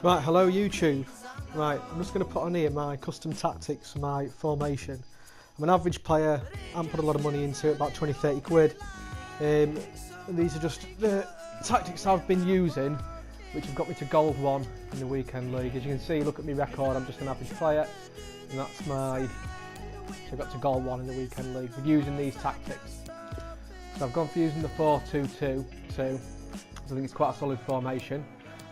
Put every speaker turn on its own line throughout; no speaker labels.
Right, hello YouTube. Right, I'm just going to put on here my custom tactics for my formation. I'm an average player, I haven't put a lot of money into it, about 20-30 quid. And these are just the tactics I've been using, which have got me to gold 1 in the weekend league. As you can see, look at my record, I'm just an average player, and that's my, so I got to gold 1 in the weekend league with using these tactics. So I've gone for using the 4-2-2, I think it's quite a solid formation.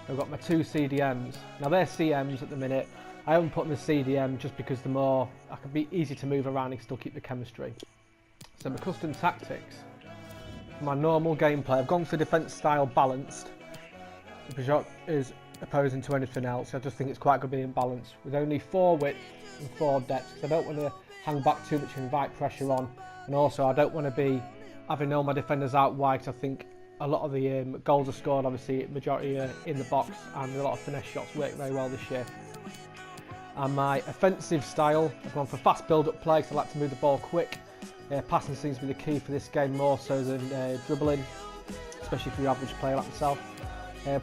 I've got my 2 CDMs. Now they're CMs at the minute. I haven't put them as CDM just because the more I can be easy to move around and still keep the chemistry. So my custom tactics, for my normal gameplay, I've gone for defence style balanced, which is opposing to anything else. I just think it's quite good being balanced with only 4 width and 4 depth, because I don't want to hang back too much and invite pressure on, and also I don't want to be having all my defenders out wide, because I think a lot of the goals are scored, obviously, majority in the box, and a lot of finesse shots work very well this year. And my offensive style, I've gone for fast build-up play, because I like to move the ball quick. Passing seems to be the key for this game more so than dribbling, especially for the average player like myself.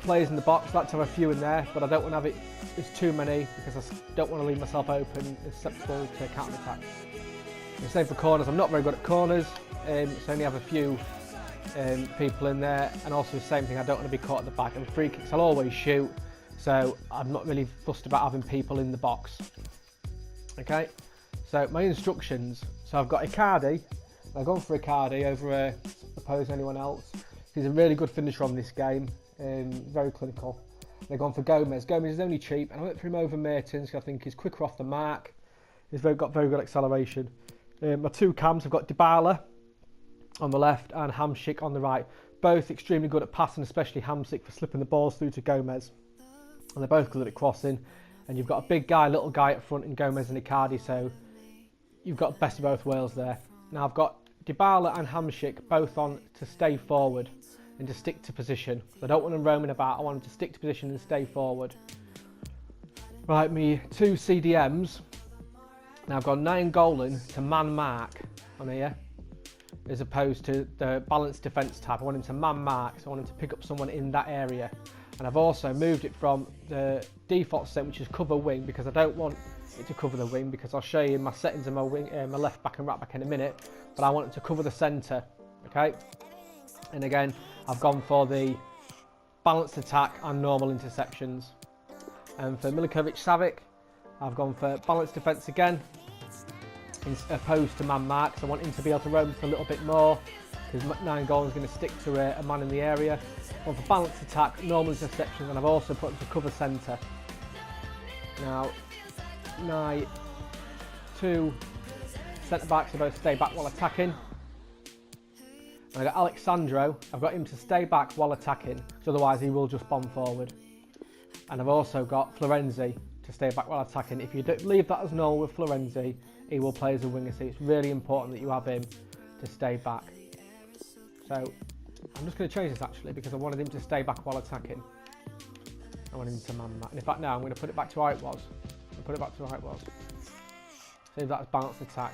Players in the box, I like to have a few in there, but I don't want to have it as too many, because I don't want to leave myself open, susceptible to counter-attack. The same for corners, I'm not very good at corners, so I only have a few people in there, and also the same thing, I don't want to be caught at the back. And free kicks I'll always shoot, so I'm not really fussed about having people in the box. Okay, so my instructions, so I've got Icardi. I've gone for Icardi over opposing anyone else. He's a really good finisher on this game, very clinical. They've gone for Gomez. Gomez is only cheap, and I went for him over Mertens because I think he's quicker off the mark. He's got very good acceleration. My 2 cams, I've got Dybala on the left and Hamsik on the right. Both extremely good at passing, especially Hamsik for slipping the balls through to Gomez. And they're both good at crossing. And you've got a big guy, little guy up front in Gomez and Icardi, so you've got best of both worlds there. Now I've got Dybala and Hamsik both on to stay forward and to stick to position. I don't want them roaming about, I want them to stick to position and stay forward. Right, me 2 CDMs. Now I've got 9 Golan to man mark on here, as opposed to the balanced defence tab. I want him to man mark, so I want him to pick up someone in that area. And I've also moved it from the default setting, which is cover wing, because I don't want it to cover the wing, because I'll show you my settings in my wing, my left back and right back in a minute, but I want it to cover the centre, okay? And again, I've gone for the balanced attack and normal interceptions. And for Milinkovic-Savic, I've gone for balanced defence again, opposed to man marks. I want him to be able to roam a little bit more, because 9 Golan is going to stick to a man in the area. One for balanced attack, normal interceptions, and I've also put him to cover centre. Now, my 2 centre backs are both stay back while attacking. And I got Alexandro, I've got him to stay back while attacking, because otherwise he will just bomb forward. And I've also got Florenzi to stay back while attacking. If you don't leave that as normal with Florenzi, he will play as a winger, so it's really important that you have him to stay back. So I'm just going to change this actually, because I wanted him to stay back while attacking. I want him to man that. And in fact now I'm going to put it back to how it was. So that's balanced attack.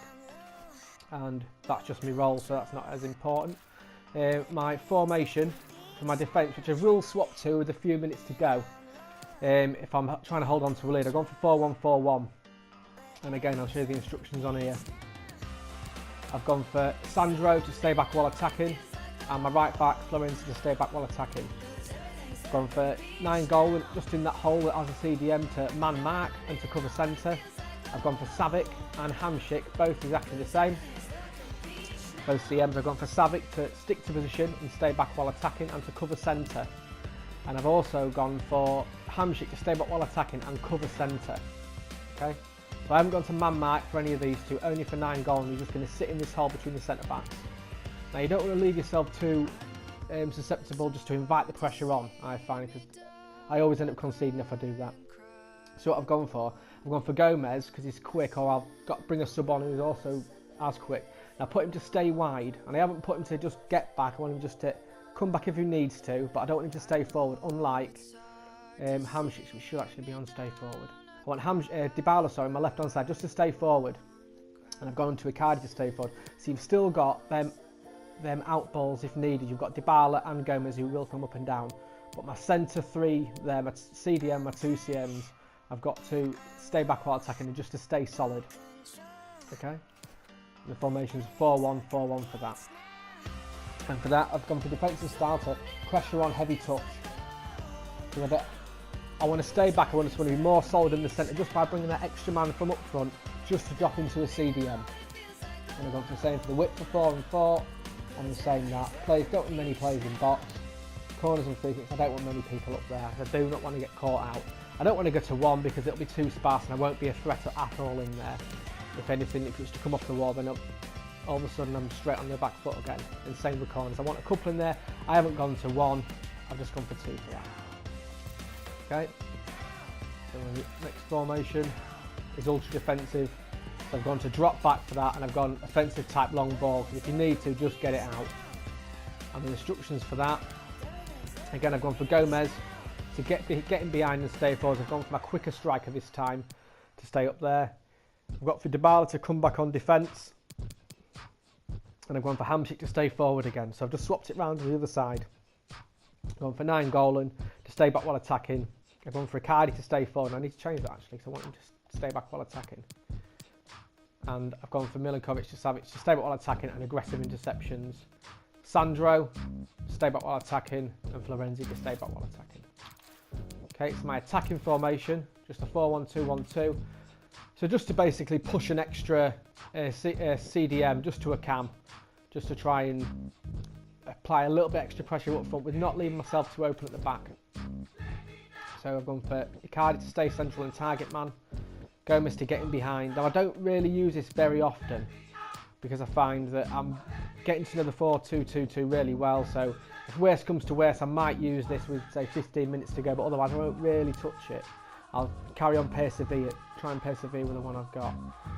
And that's just my role, so that's not as important. My formation for my defence, which I will swap to with a few minutes to go. If I'm trying to hold on to a lead, I've gone for 4-1-4-1. And again, I'll show you the instructions on here. I've gone for Sandro to stay back while attacking, and my right back, Florenzi, to stay back while attacking. I've gone for 9 Golan, just in that hole as a CDM to man mark and to cover centre. I've gone for Savic and Hamsik, both exactly the same. Both CMs, I've gone for Savic to stick to position and stay back while attacking and to cover centre. And I've also gone for Hamsik to stay back while attacking and cover centre. Okay? So I haven't gone to man mark for any of these 2, only for 9 Golan. You're just going to sit in this hole between the centre backs. Now you don't want to leave yourself too susceptible just to invite the pressure on, I find, because I always end up conceding if I do that. So what I've gone for Gomez, because he's quick, or I've got to bring a sub on who's also as quick. Now put him to stay wide, and I haven't put him to just get back, I want him just to come back if he needs to, but I don't want him to stay forward, unlike Hamsik, which should actually be on stay forward. I want Dybala, sorry, my left hand side, just to stay forward, and I've gone to Icardi to stay forward. So you've still got them out balls if needed. You've got Dybala and Gomez who will come up and down, But my centre three there, my CDM, my two CMs, I've got to stay back while attacking and just to stay solid. Okay? The formation's 4-1, 4-1 for that. And for that, I've gone for defensive style to pressure on, heavy touch. So I want to stay back, I just want to be more solid in the centre just by bringing that extra man from up front just to drop into a CDM. And I've gone for the same for the width for 4 and 4. I'm saying that. Players don't want many players in box. Corners and free kicks, I don't want many people up there. I do not want to get caught out. I don't want to go to 1 because it'll be too sparse and I won't be a threat at all in there. If anything, if it's to come off the wall, then all of a sudden I'm straight on the back foot again. And same with corners. I want a couple in there. I haven't gone to 1. I've just gone for 2 for that. Okay. So the next formation is ultra defensive. So I've gone to drop back for that, and I've gone offensive type long ball. If you need to, just get it out. And the instructions for that. Again, I've gone for Gomez to get him behind and stay forward. I've gone for my quicker striker this time to stay up there. I've got for Dybala to come back on defence. And I've gone for Hamsik to stay forward again. So I've just swapped it round to the other side. I've gone for Nainggolan to stay back while attacking. I've gone for Icardi to stay forward. I need to change that actually because I want him to stay back while attacking. And I've gone for Milinkovic to Savic to stay back while attacking and aggressive interceptions. Sandro to stay back while attacking, and Florenzi to stay back while attacking. Okay, it's my attacking formation, just a 4-1-2-1-2. So just to basically push an extra CDM just to a cam, just to try and apply a little bit extra pressure up front with not leaving myself too open at the back. So I've gone for Icardi to stay central and target man. Gomez to get in behind. Now I don't really use this very often because I find that I'm getting to know the 4-2-2-2 really well. So if worst comes to worst, I might use this with say 15 minutes to go, but otherwise I won't really touch it. I'll carry on try and persevere with the one I've got.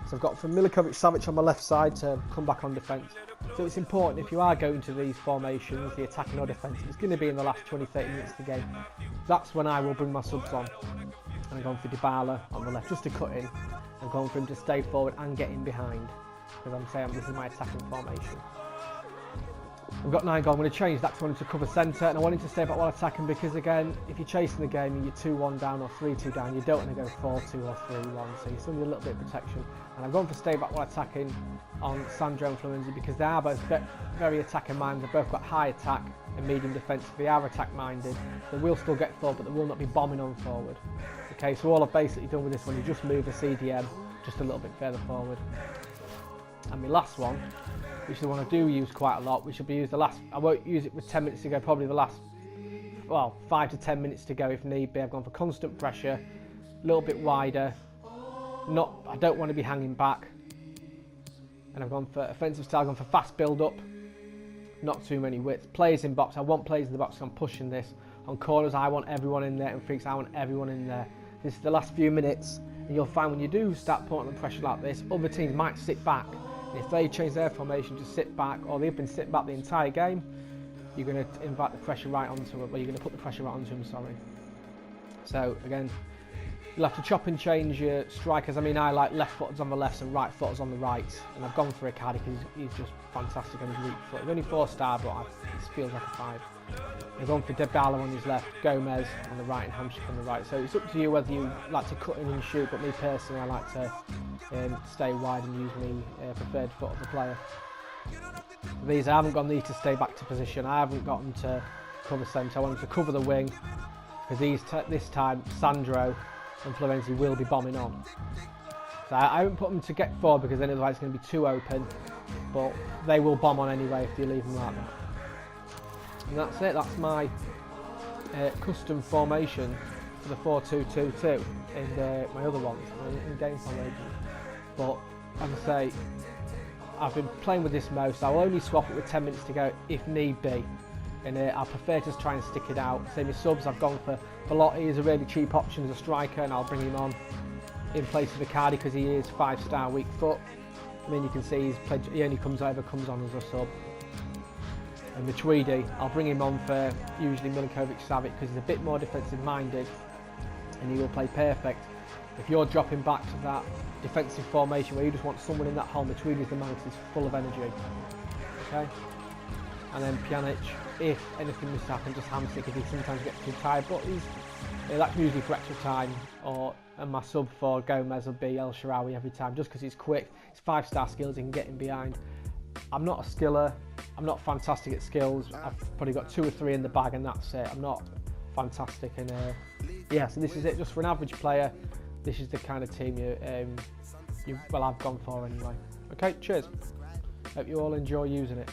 So I've got for Milinkovic Savic on my left side to come back on defence. So it's important if you are going to these formations, the attacking or defensive, it's going to be in the last 20-30 minutes of the game. That's when I will bring my subs on. And I'm going for Dybala on the left just to cut in. I'm going for him to stay forward and get in behind. Because I'm saying this is my attacking formation. We've got 9 goal. I'm going to change that to wanting to cover centre, and I want him to stay back while attacking because again, if you're chasing the game and you're 2-1 down or 3-2 down, you don't want to go 4-2 or 3-1, so you still need a little bit of protection. And I've gone for stay back while attacking on Sandro and Florenzi because they are both very attacking minded. They've both got high attack and medium defence. They are attack minded. They will still get forward, but they will not be bombing on forward. Okay, so all I've basically done with this one is just move the CDM just a little bit further forward. And my last one, which is the one I do use quite a lot, which will be used I won't use it with 10 minutes to go, probably the last, 5 to 10 minutes to go if need be. I've gone for constant pressure, a little bit wider, I don't want to be hanging back. And I've gone for offensive style, I've gone for fast build up, not too many widths. Players in box, I want players in the box, so I'm pushing this. On corners, I want everyone in there, and freaks, I want everyone in there. This is the last few minutes, and you'll find when you do start putting on pressure like this, other teams might sit back. And if they change their formation to sit back, or they've been sitting back the entire game, you're going to invite the pressure right onto it, you're going to put the pressure right onto them, sorry. So again, you'll have to chop and change your strikers. I mean, I like left footers on the left and right footers on the right, and I've gone for Icardi because he's just fantastic on his weak foot. He's only 4-star, but it feels like a 5. I've gone for Dybala on his left, Gomez on the right, and Hamsik on the right. So it's up to you whether you like to cut in and shoot, but me personally, I like to stay wide and use my preferred foot of the player. For these, I haven't gone these to stay back to position. I haven't gotten to cover centre. I wanted to cover the wing because this time Sandro and Florenzi will be bombing on. So I haven't put them to get forward because then otherwise it's going to be too open, but they will bomb on anyway if you leave them like that. And that's it, that's my custom formation for the 4-2-2-2 in my other ones, in game formation. But as I say, I've been playing with this most. I'll only swap it with 10 minutes to go if need be. And I prefer to try and stick it out. Same as subs, I've gone for Velotti as a really cheap option as a striker, and I'll bring him on in place of Icardi because he is 5-star weak foot. I mean, you can see he only comes on as a sub. And Matuidi, I'll bring him on for usually Milinkovic Savic because he's a bit more defensive minded and he will play perfect. If you're dropping back to that defensive formation where you just want someone in that hole, Matuidi's the man because he's full of energy. Okay? And then Pjanic if anything was to happen, just hamstring because he sometimes gets too tired. But that can usually for extra time. And my sub for Gomez will be El Shaarawy every time, just because he's quick. He's 5-star skills, he can get in behind. I'm not a skiller. I'm not fantastic at skills. I've probably got 2 or 3 in the bag, and that's it. I'm not fantastic. And yeah, so this is it. Just for an average player, this is the kind of team I've gone for anyway. Okay, cheers. Hope you all enjoy using it.